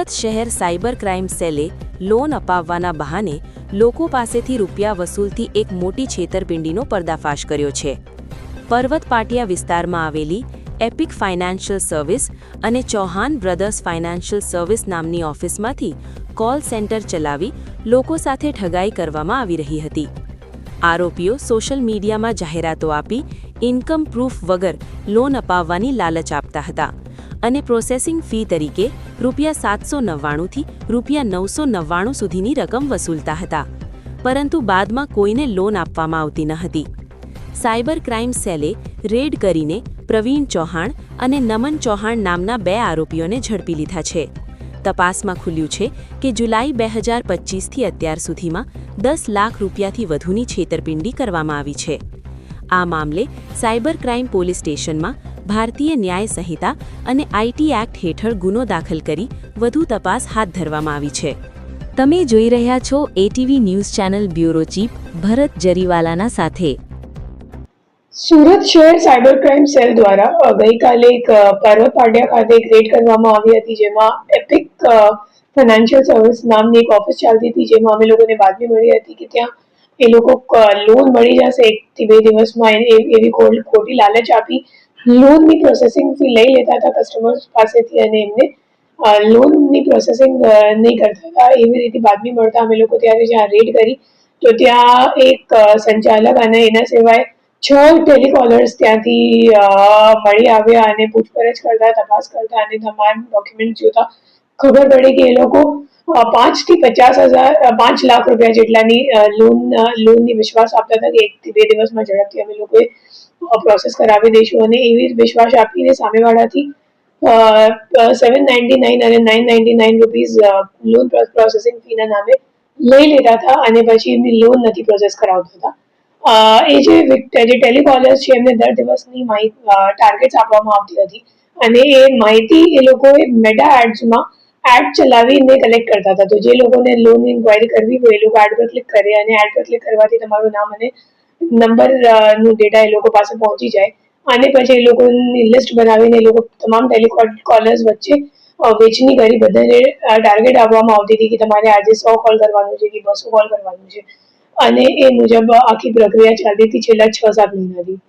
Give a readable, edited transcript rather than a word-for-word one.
સુરત શહેર cyber crime સેલે loan અપાવવાના બહાને લોકો પાસેથી રૂપિયા વસૂલતી એક મોટી છેતરપિંડીનો પર્દાફાશ કર્યો છે. પર્વત પાટિયા વિસ્તારમાં આવેલી એપિક ફાઇનાન્શિયલ સર્વિસ અને ચૌહાણ બ્રધર્સ ફાઇનાન્શિયલ સર્વિસ નામની ઓફિસમાંથી કોલ સેન્ટર ચલાવી લોકો સાથે ઠગાઈ કરવામાં આવી રહી હતી. આરોપીઓ સોશિયલ મીડિયામાં જાહેરાતો આપી ઇન્કમ પ્રૂફ વગર લોન અપાવવાની લાલચ આપતા હતા અને પ્રોસેસિંગ ફી તરીકે ₹799થી ₹999 સુધીની રકમ વસૂલતા હતા, પરંતુ બાદમાં કોઈને લોન આપવામાં આવતી ન હતી. સાયબર ક્રાઇમ સેલે રેડ કરીને પ્રવીણ ચૌહાણ અને નમન ચૌહાણ નામના 2 આરોપીઓને ઝડપી લીધા છે. તપાસમાં ખુલ્યું છે કે જુલાઈ 2025થી અત્યાર સુધીમાં 10 લાખ રૂપિયાથી વધુની છેતરપિંડી કરવામાં આવી છે. આ મામલે સાયબર ક્રાઇમ પોલીસ સ્ટેશનમાં ભારતીય ન્યાય સંહિતા અને આઈટી એક્ટ હેઠળ ગુનો દાખલ કરી વધુ તપાસ હાથ ધરવામાં આવી છે. તમે જોઈ રહ્યા છો ATV news channel bureau chief Bharat જરીવાલાના સાથે. સુરત શહેર સાયબર ક્રાઇમ સેલ દ્વારા ગઈકાલે એક પર્વત પાટિયા ખાતે એક રેડ કરવામાં આવી હતી, જેમાં એપિક ફાઇનાન્શિયલ સર્વિસ નામની એક ઓફિસ ચાલતી હતી, જેમાં અમે લોકોને બાતમી મળી હતી કે ત્યાં એ લોકો લોન મળી જશે 1 થી 2 દિવસમાં એવી ખોટી લાલચ આપી લોનની પ્રોસેસિંગ ફી લઈ લેતા હતા કસ્ટમર્સ પાસેથી અને એમને લોનની પ્રોસેસિંગ નહીં કરતા હતા. એવી રીતે બાતમી મળતા અમે લોકો ત્યારે જ્યાં રેડ કરી તો ત્યાં એક સંચાલક અને એના સિવાય 6 ટેલિકોલર્સ ત્યાંથી મળી આવ્યા અને પૂછપરછ કરતા, તપાસ કરતા અને તમામ ડોક્યુમેન્ટ જોતા ખબર પડી કે એ લોકો 5 થી 5 લાખ રૂપિયા જેટલાની લોનની વિશ્વાસ આપતા હતા કે 1 થી 2 દિવસમાં ઝડપથી અમે લોકોએ પ્રોસેસ કરાવી દઈશું અને એવી વિશ્વાસ આપીને સામેવાળાથી 799 અને 999 રૂપીઝ લોન પ્રોસેસિંગ ફીના નામે લઈ લેતા હતા અને પછી એમની લોન નથી પ્રોસેસ કરાવતા હતા. એ જે ટેલિકોલર્સ છે એમને દર દિવસની ટાર્ગેટ્સ આપવામાં આવતી હતી અને એ માહિતી એ લોકોએ મેટા એડ્સમાં એડ ચલાવીને કલેક્ટ કરતા હતા. તો જે લોકોને લોન ઇન્ક્વાયરી કરવી હોય એ લોકો એડ પર ક્લિક કરે અને એડ પર ક્લિક કરવાથી તમારું નામ અને નંબરનું ડેટા એ લોકો પાસે પહોંચી જાય અને પછી એ લોકોની લિસ્ટ બનાવીને એ લોકો તમામ ટેલિકોલર્સ વચ્ચે વેચણી કરી બધાને ટાર્ગેટ આપવામાં આવતી હતી કે તમારે આજે 100 કોલ કરવાનું છે કે 200 કોલ કરવાનું છે અને એ મુજબ આખી પ્રક્રિયા ચાલતી હતી છેલ્લા 6-7 મહિનાથી.